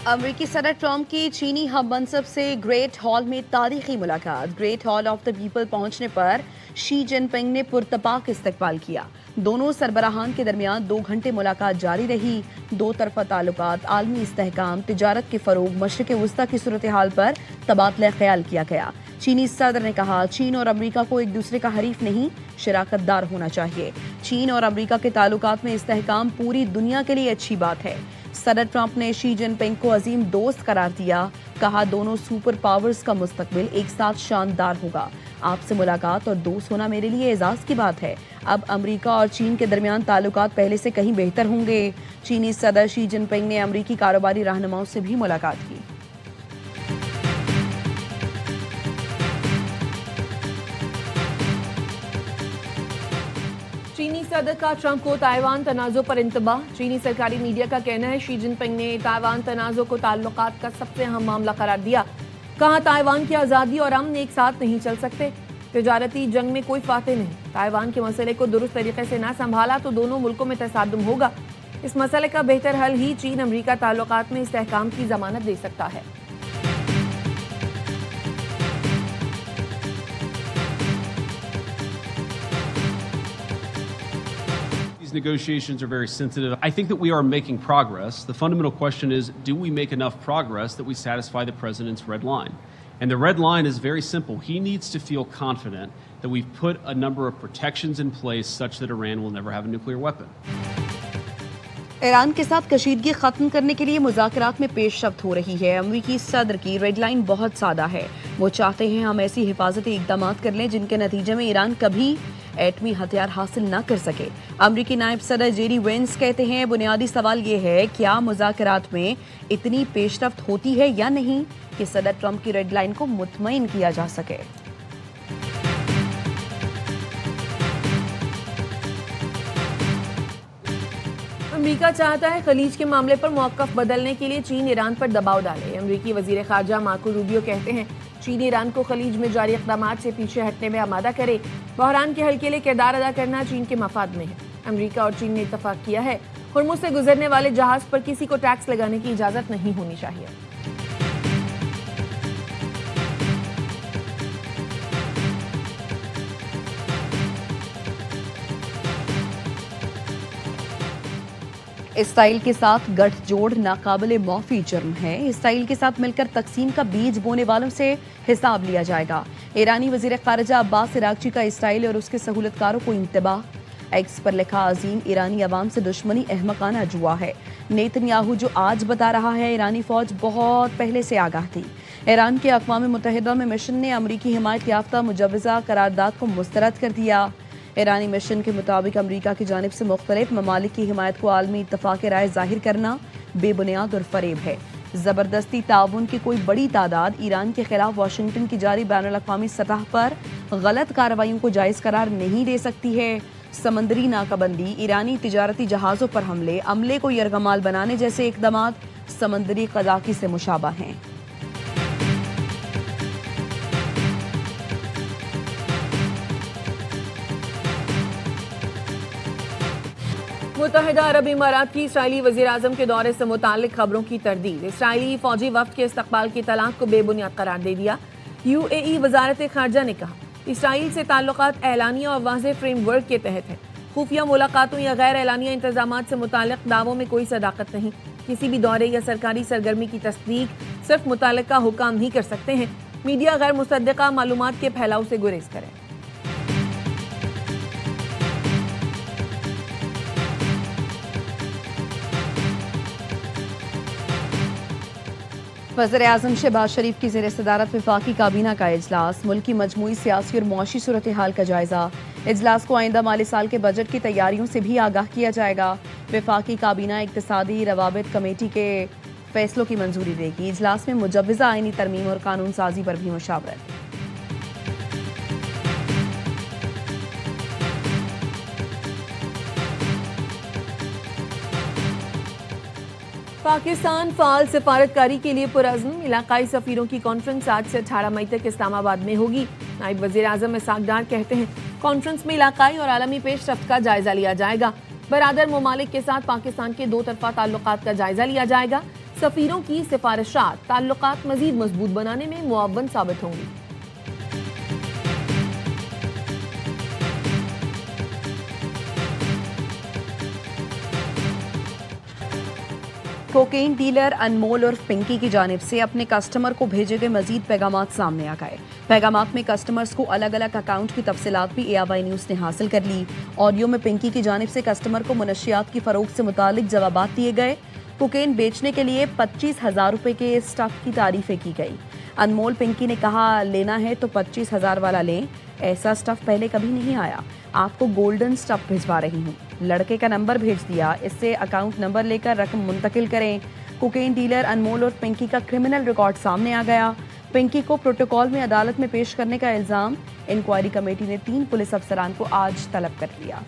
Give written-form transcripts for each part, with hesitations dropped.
امریکی صدر ٹرمپ کی چینی ہم منصب سے گریٹ ہال میں تاریخی ملاقات۔ Great hall of the people پہنچنے پر شی جن پنگ نے پرتپاک استقبال کیا۔ دونوں سربراہان کے درمیان 2 گھنٹے ملاقات جاری رہی۔ دو طرفہ تعلقات، عالمی استحکام، تجارت کے فروغ، مشرق وسطیٰ کی صورتحال پر تبادلہ خیال کیا گیا۔ چینی صدر نے کہا چین اور امریکہ کو ایک دوسرے کا حریف نہیں، شراکت دار ہونا چاہیے۔ چین اور امریکہ کے تعلقات میں استحکام پوری دنیا کے لیے اچھی بات ہے۔ صدر ٹرمپ نے شی جن پنگ کو عظیم دوست قرار دیا، کہا دونوں سپر پاورز کا مستقبل ایک ساتھ شاندار ہوگا۔ آپ سے ملاقات اور دوست ہونا میرے لیے اعزاز کی بات ہے۔ اب امریکہ اور چین کے درمیان تعلقات پہلے سے کہیں بہتر ہوں گے۔ چینی صدر شی جن پنگ نے امریکی کاروباری رہنماؤں سے بھی ملاقات کی۔ چینی صدر کا ٹرمپ کو تائیوان تنازع پر انتباہ۔ چینی سرکاری میڈیا کا کہنا ہے شی جن پنگ نے تائیوان تنازع کو تعلقات کا سب سے اہم معاملہ قرار دیا۔ کہا تائیوان کی آزادی اور امن ایک ساتھ نہیں چل سکتے۔ تجارتی جنگ میں کوئی فاتح نہیں۔ تائیوان کے مسئلے کو درست طریقے سے نہ سنبھالا تو دونوں ملکوں میں تصادم ہوگا۔ اس مسئلے کا بہتر حل ہی چین امریکہ تعلقات میں استحکام کی ضمانت دے سکتا ہے۔ These negotiations are very sensitive. I think that we are making progress. The fundamental question is, do we make enough progress that we satisfy the president's red line? And the red line is very simple. He needs to feel confident that we've put a number of protections in place such that Iran will never have a nuclear weapon. Iran کے ساتھ کشیدگی ختم کرنے کے لیے مذاکرات میں پیش رفت ہو رہی ہے۔ امریکی صدر کی ریڈ لائن بہت سادہ ہے۔ وہ چاہتے ہیں ہم ایسی حفاظتی اقدامات کر لیں جن کے نتیجے میں ایران کبھی ایٹمی ہتھیار حاصل نہ کر سکے۔ امریکی نائب صدر جیری وینس کہتے ہیں بنیادی سوال یہ ہے کیا مذاکرات میں اتنی پیش رفت ہوتی ہے یا نہیں کہ صدر ٹرمپ کی ریڈ لائن کو مطمئن کیا جا سکے۔ امریکہ چاہتا ہے خلیج کے معاملے پر موقف بدلنے کے لیے چین ایران پر دباؤ ڈالے۔ امریکی وزیر خارجہ مارکو روبیو کہتے ہیں چین ایران کو خلیج میں جاری اقدامات سے پیچھے ہٹنے میں آمادہ کرے۔ بحران کے حل کے لیے کردار ادا کرنا چین کے مفاد میں ہے۔ امریکہ اور چین نے اتفاق کیا ہے ہرمز سے گزرنے والے جہاز پر کسی کو ٹیکس لگانے کی اجازت نہیں ہونی چاہیے۔ اسرائیل کے ساتھ گٹھ جوڑ ناقابل معافی جرم ہے۔ اسرائیل کے ساتھ مل کر تقسیم کا بیج بونے والوں سے حساب لیا جائے گا۔ ایرانی وزیر خارجہ عباس عراقچی کا اسرائیل اور اس کے سہولت کاروں کو انتباہ۔ ایکس پر لکھا عظیم ایرانی عوام سے دشمنی احمقانہ جوا ہے۔ نیتن یاہو جو آج بتا رہا ہے ایرانی فوج بہت پہلے سے آگاہ تھی۔ ایران کے اقوام متحدہ میں مشن نے امریکی حمایت یافتہ مجوزہ قرارداد کو مسترد کر دیا۔ ایرانی مشن کے مطابق امریکہ کی جانب سے مختلف ممالک کی حمایت کو عالمی اتفاق رائے ظاہر کرنا بے بنیاد اور فریب ہے۔ زبردستی تعاون کی کوئی بڑی تعداد ایران کے خلاف واشنگٹن کی جاری بین الاقوامی سطح پر غلط کارروائیوں کو جائز قرار نہیں دے سکتی ہے۔ سمندری ناکہ بندی، ایرانی تجارتی جہازوں پر حملے، عملے کو یرغمال بنانے جیسے اقدامات سمندری قذاقی سے مشابہ ہیں۔ متحدہ عرب امارات کی اسرائیلی وزیر اعظم کے دورے سے متعلق خبروں کی تردید۔ اسرائیلی فوجی وفد کے استقبال کی اطلاعات کو بے بنیاد قرار دے دیا۔ یو اے ای وزارت خارجہ نے کہا اسرائیل سے تعلقات اعلانیہ اور واضح فریم ورک کے تحت ہے۔ خفیہ ملاقاتوں یا غیر اعلانیہ انتظامات سے متعلق دعووں میں کوئی صداقت نہیں۔ کسی بھی دورے یا سرکاری سرگرمی کی تصدیق صرف متعلقہ حکام ہی کر سکتے ہیں۔ میڈیا غیر مصدقہ معلومات کے پھیلاؤ سے گریز کرے۔ وزیر اعظم شہباز شریف کی زیر صدارت وفاقی کابینہ کا اجلاس۔ ملکی مجموعی سیاسی اور معاشی صورتحال کا جائزہ۔ اجلاس کو آئندہ مالی سال کے بجٹ کی تیاریوں سے بھی آگاہ کیا جائے گا۔ وفاقی کابینہ اقتصادی روابط کمیٹی کے فیصلوں کی منظوری دے گی۔ اجلاس میں مجوزہ آئینی ترمیم اور قانون سازی پر بھی مشاورت۔ پاکستان فعال سفارتکاری کے لیے پرعزم۔ علاقائی سفیروں کی کانفرنس آج سے 18 مئی تک اسلام آباد میں ہوگی۔ نائب وزیر اعظم اسحاق ڈار کہتے ہیں کانفرنس میں علاقائی اور عالمی پیش رفت کا جائزہ لیا جائے گا۔ برادر ممالک کے ساتھ پاکستان کے 2 طرفہ تعلقات کا جائزہ لیا جائے گا۔ سفیروں کی سفارشات تعلقات مزید مضبوط بنانے میں معاون ثابت ہوں گی۔ کوکین ڈیلر انمول اور پنکی کی جانب سے اپنے کسٹمر کو بھیجے گئے مزید پیغامات سامنے آ گئے۔ پیغامات میں کسٹمرز کو الگ الگ اکاؤنٹ کی تفصیلات بھی ARY نیوز نے حاصل کر لی۔ آڈیو میں پنکی کی جانب سے کسٹمر کو منشیات کی فروخت سے متعلق جوابات دیے گئے۔ کوکین بیچنے کے لیے 25,000 روپے کے اسٹف کی تعریفیں کی گئی۔ انمول پنکی نے کہا لینا ہے تو 25,000 والا لیں، ایسا اسٹف پہلے کبھی نہیں آیا، آپ کو گولڈن اسٹف بھجوا رہی ہوں۔ لڑکے کا نمبر بھیج دیا، اس سے اکاؤنٹ نمبر لے کر رقم منتقل کریں۔ کوکین ڈیلر انمول اور پنکی کا کرمنل ریکارڈ سامنے آ گیا۔ پنکی کو پروٹوکول میں عدالت میں پیش کرنے کا الزام، انکوائری کمیٹی نے 3 پولیس افسران کو آج طلب کر لیا۔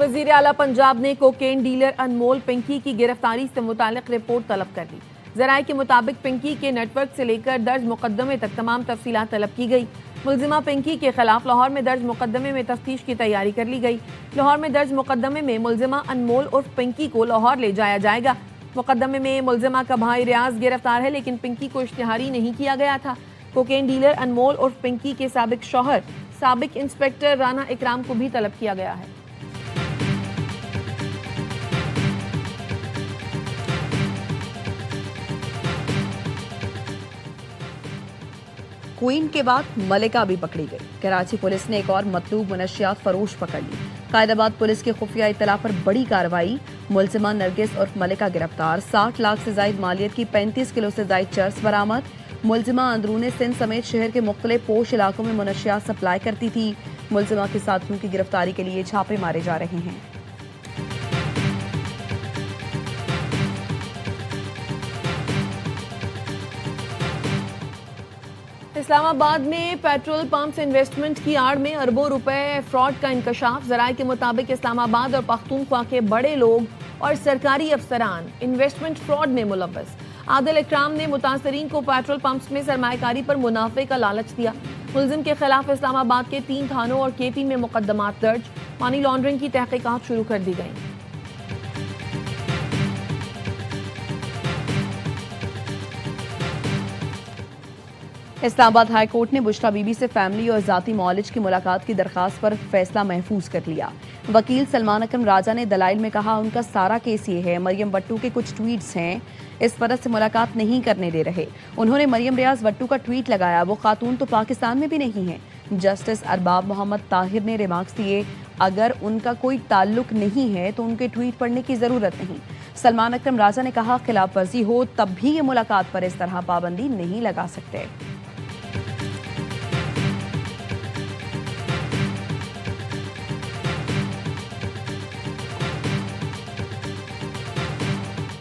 وزیر اعلیٰ پنجاب نے کوکین ڈیلر انمول پنکی کی گرفتاری سے متعلق رپورٹ طلب کر لی۔ ذرائع کے مطابق پنکی کے نیٹ ورک سے لے کر درج مقدمے تک تمام تفصیلات طلب کی گئی۔ ملزمہ پنکی کے خلاف لاہور میں درج مقدمے میں تفتیش کی تیاری کر لی گئی۔ لاہور میں درج مقدمے میں ملزمہ انمول اور پنکی کو لاہور لے جایا جائے گا۔ مقدمے میں ملزمہ کا بھائی ریاض گرفتار ہے، لیکن پنکی کو اشتہاری نہیں کیا گیا تھا۔ کوکین ڈیلر انمول اور پنکی کے سابق شوہر سابق انسپکٹر رانا اکرام کو بھی طلب کیا گیا ہے۔ کوئین کے بعد ملکہ بھی پکڑی گئی۔ کراچی پولیس نے ایک اور مطلوب منشیات فروش پکڑ لی۔ قائد آباد پولیس کی خفیہ اطلاع پر بڑی کارروائی، ملزمہ نرگس اور ملکہ گرفتار۔ 60 لاکھ سے زائد مالیت کی 35 کلو سے زائد چرس برآمد۔ ملزمہ اندرون سندھ سمیت شہر کے مختلف پوش علاقوں میں منشیات سپلائی کرتی تھی۔ ملزمہ کے ساتھیوں کی گرفتاری کے لیے چھاپے مارے جا رہے ہیں۔ اسلام آباد میں پیٹرول پمپس انویسٹمنٹ کی آڑ میں اربوں روپے فراڈ کا انکشاف۔ ذرائع کے مطابق اسلام آباد اور پختونخوا کے بڑے لوگ اور سرکاری افسران انویسٹمنٹ فراڈ میں ملوث۔ عادل اکرام نے متاثرین کو پیٹرول پمپس میں سرمایہ کاری پر منافع کا لالچ دیا۔ ملزم کے خلاف اسلام آباد کے 3 تھانوں اور KP میں مقدمات درج، منی لانڈرنگ کی تحقیقات شروع کر دی گئیں۔ اسلام آباد ہائی کورٹ نے بشریٰ بی بی سے فیملی اور ذاتی معالج کی ملاقات کی درخواست پر فیصلہ محفوظ کر لیا۔ وکیل سلمان اکرم راجہ نے دلائل میں کہا ان کا سارا کیس یہ ہے، مریم بٹو کے کچھ ٹویٹس ہیں، اس فرد سے ملاقات نہیں کرنے دے رہے۔ انہوں نے مریم ریاض بٹو کا ٹویٹ لگایا، وہ خاتون تو پاکستان میں بھی نہیں ہیں۔ جسٹس ارباب محمد طاہر نے ریمارکس دیے، اگر ان کا کوئی تعلق نہیں ہے تو ان کے ٹویٹ پڑھنے کی ضرورت نہیں۔ سلمان اکرم راجہ نے کہا خلاف ورزی ہو تب بھی یہ ملاقات پر اس طرح پابندی نہیں لگا سکتے۔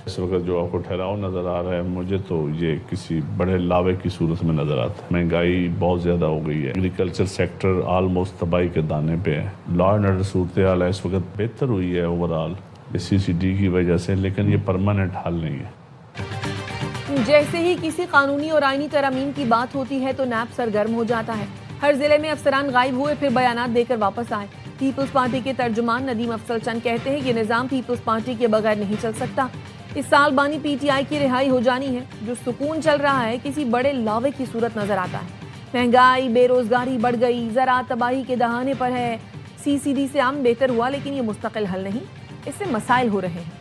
اس وقت جو آپ کو ٹھہراؤ نظر آ رہا ہے، مجھے تو یہ کسی بڑے لاوے کی صورت میں نظر آتا ہے۔ مہنگائی بہت زیادہ ہو گئی ہے، ایگریکلچر سیکٹر آلموسٹ تباہی کے دانے پہ ہے۔ لا اینڈ آرڈر صورتحال ہے اس وقت بہتر ہوئی ہے اوورآل CCD کی وجہ سے، لیکن یہ پرماننٹ حل نہیں ہے۔ جیسے ہی کسی قانونی اور آئینی ترامیم کی بات ہوتی ہے تو نیب سرگرم ہو جاتا ہے۔ ہر ضلع میں افسران غائب ہوئے پھر بیانات دے کر واپس آئے۔ پیپلز پارٹی کے ترجمان ندیم افضل چند کہتے ہیں یہ نظام پیپلز پارٹی کے بغیر نہیں چل سکتا۔ اس سال بانی PTI کی رہائی ہو جانی ہے۔ جو سکون چل رہا ہے کسی بڑے لاوے کی صورت نظر آتا ہے۔ مہنگائی، بے روزگاری بڑھ گئی، زراعت تباہی کے دہانے پر ہے۔ CCD سے عام بہتر ہوا لیکن یہ مستقل حل نہیں، اس سے مسائل ہو رہے ہیں۔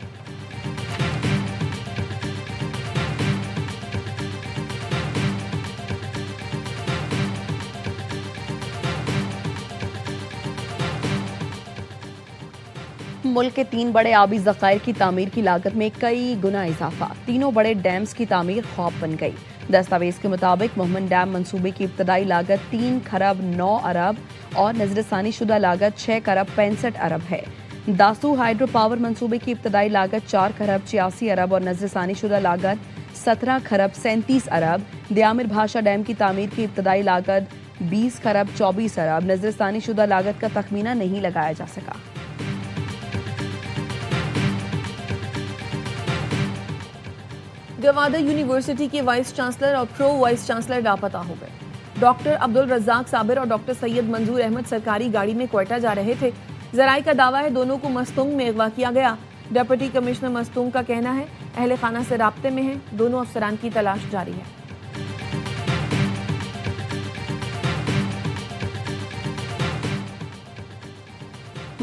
ملک کے 3 بڑے آبی ذخائر کی تعمیر کی لاگت میں کئی گنا اضافہ، تینوں بڑے ڈیمز کی تعمیر خواب بن گئی۔ دستاویز کے مطابق مومن ڈیم منصوبے کی ابتدائی لاگت 3 کھرب 9 ارب اور نظر ثانی شدہ لاگت 6 کھرب 65 ارب ہے۔ داسو ہائیڈرو پاور منصوبے کی ابتدائی لاگت 4 کھرب 86 ارب اور نظر ثانی شدہ لاگت 17 کھرب 37 ارب۔ دیامر بھاشا ڈیم کی تعمیر کی ابتدائی لاگت 20 کھرب 24 ارب، نظر ثانی شدہ لاگت کا تخمینہ نہیں لگایا جا سکا۔ گوادر یونیورسٹی کے وائس چانسلر اور پرو وائس چانسلر لاپتہ ہو گئے. ڈاکٹر عبد الرزاق صابر اور ڈاکٹر سید منظور احمد سرکاری گاڑی میں کوئٹہ جا رہے تھے. ذرائع کا دعویٰ ہے دونوں کو مستونگ میں اغوا کیا گیا. ڈپٹی کمشنر مستونگ کا کہنا ہے اہل خانہ سے رابطے میں ہیں. دونوں افسران کی تلاش جاری ہے.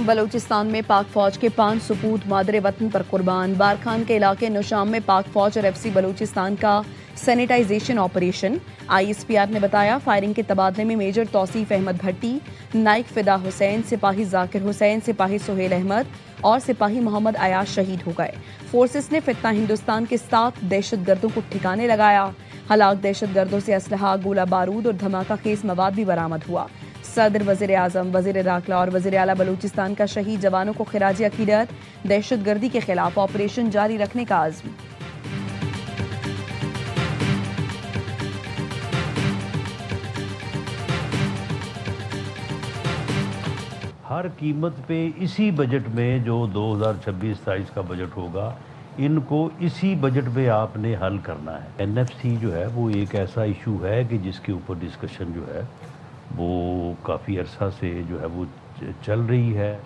بلوچستان میں پاک فوج کے 5 سپوت مادر وطن پر قربان. بارکھان کے علاقے نوشام میں پاک فوج اور FC بلوچستان کا سینیٹائزیشن آپریشن. ISPR نے بتایا فائرنگ کے تبادلے میں میجر توصیف احمد بھٹی، نائک فدا حسین، سپاہی ذاکر حسین، سپاہی سہیل احمد اور سپاہی محمد ایاز شہید ہو گئے. فورسز نے فتنہ ہندوستان کے 7 دہشت گردوں کو ٹھکانے لگایا. ہلاک دہشت گردوں سے اسلحہ، گولہ بارود اور دھماکہ خیز مواد بھی برآمد ہوا. صدر، وزیر اعظم، وزیر داخلہ اور وزیر اعلیٰ بلوچستان کا شہید جوانوں کو خراج عقیدت. دہشت گردی کے خلاف آپریشن جاری رکھنے کا عزم. ہر قیمت پہ اسی بجٹ میں جو 2026-27 کا بجٹ ہوگا ان کو اسی بجٹ میں آپ نے حل کرنا ہے. NFC جو ہے وہ ایک ایسا ایشو ہے کہ جس کے اوپر ڈسکشن جو ہے وہ کافی عرصہ سے جو ہے وہ چل رہی ہے.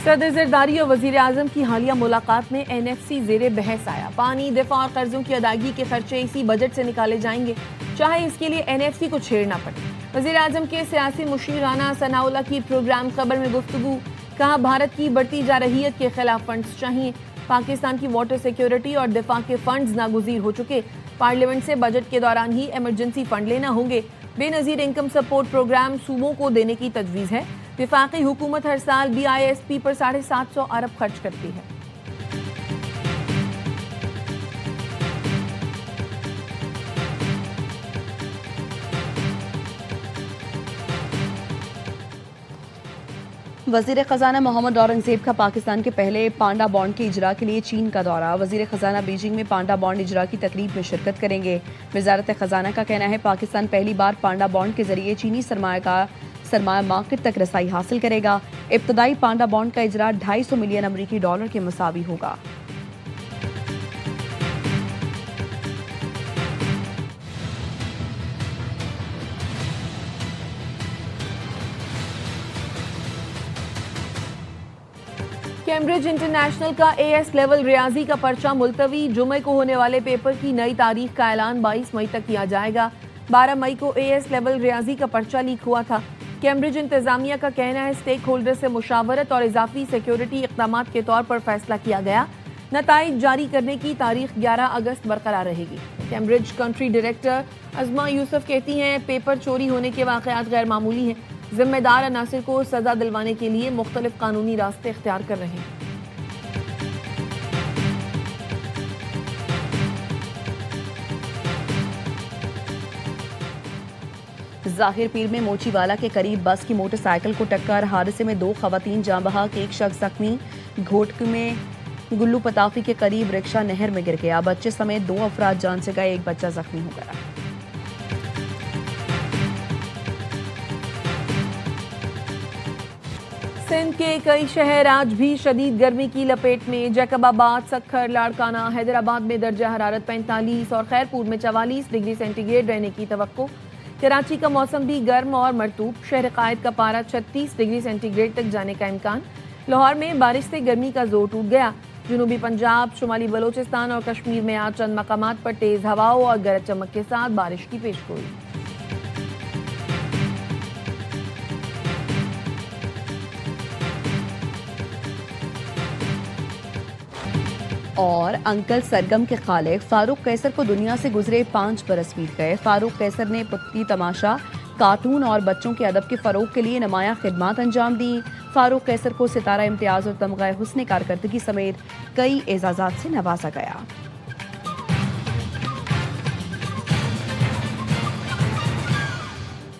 صدر زرداری اور وزیر اعظم کی حالیہ ملاقات میں NFC زیر بحث آیا. پانی، دفاع اور قرضوں کی ادائیگی کے خرچے اسی بجٹ سے نکالے جائیں گے چاہے اس کے لیے NFC کو چھیڑنا پڑے. وزیر اعظم کے سیاسی مشیر رانا ثناء اللہ کی پروگرام خبر میں گفتگو. کہا بھارت کی بڑھتی جارحیت کے خلاف فنڈز چاہیے. پاکستان کی واٹر سیکیورٹی اور دفاع کے فنڈز ناگزیر ہو چکے. پارلیمنٹ سے بجٹ کے دوران ہی ایمرجنسی فنڈ لینا ہوں گے. بے نظیر انکم سپورٹ پروگرام صوبوں کو دینے کی تجویز ہے. وفاقی حکومت ہر سال BISP پر 750 ارب خرچ کرتی ہے. وزیر خزانہ محمد اورنگزیب کا پاکستان کے پہلے پانڈا بانڈ کے اجرا کے لیے چین کا دورہ. وزیر خزانہ بیجنگ میں پانڈا بانڈ اجرا کی تقریب میں شرکت کریں گے. وزارت خزانہ کا کہنا ہے پاکستان پہلی بار پانڈا بانڈ کے ذریعے چینی سرمایہ مارکیٹ تک رسائی حاصل کرے گا. ابتدائی پانڈا بانڈ کا اجرا $250 ملین امریکی ڈالر کے مساوی ہوگا. کیمبرج انٹرنیشنل کا AS لیول ریاضی کا پرچہ ملتوی. جمعے کو ہونے والے پیپر کی نئی تاریخ کا اعلان 22 مئی تک کیا جائے گا. 12 مئی کو AS لیول ریاضی کا پرچہ لیک ہوا تھا. کیمبرج انتظامیہ کا کہنا ہے اسٹیک ہولڈر سے مشاورت اور اضافی سیکیورٹی اقدامات کے طور پر فیصلہ کیا گیا. نتائج جاری کرنے کی تاریخ 11 اگست برقرار رہے گی. کیمبرج کنٹری ڈائریکٹر ازما یوسف کہتی ہیں پیپر چوری ہونے کے واقعات غیر معمولی ہیں. ذمہ دار عناصر کو سزا دلوانے کے لیے مختلف قانونی راستے اختیار کر رہے ہیں. ظاہر پیر میں موچی والا کے قریب بس کی موٹر سائیکل کو ٹکر. حادثے میں 2 خواتین جاں بحق، 1 شخص زخمی. گھوٹک میں گلو پتافی کے قریب رکشہ نہر میں گر گیا. بچے سمیت 2 افراد جان سے گئے، 1 بچہ زخمی ہو گیا. سندھ کے کئی شہر آج بھی شدید گرمی کی لپیٹ میں. جیکب آباد، سکھر، لاڑکانہ، حیدرآباد میں درجہ حرارت 45 اور خیرپور میں 44 ڈگری سینٹی گریڈ رہنے کی توقع. کراچی کا موسم بھی گرم اور مرطوب. شہر قائد کا پارہ 36 ڈگری سینٹی گریڈ تک جانے کا امکان. لاہور میں بارش سے گرمی کا زور ٹوٹ گیا. جنوبی پنجاب، شمالی بلوچستان اور کشمیر میں آج چند مقامات پر تیز ہواؤں اور گرج چمک کے ساتھ بارش کی پیشگوئی. اور انکل سرگم کے خالق فاروق قیصر کو دنیا سے گزرے 5 برس بیت گئے. فاروق قیصر نے پتلی تماشا، کارٹون اور بچوں کے ادب کے فروغ کے لیے نمایاں خدمات انجام دی. فاروق قیصر کو ستارہ امتیاز اور تمغہ حسن کارکردگی سمیت کئی اعزازات سے نوازا گیا.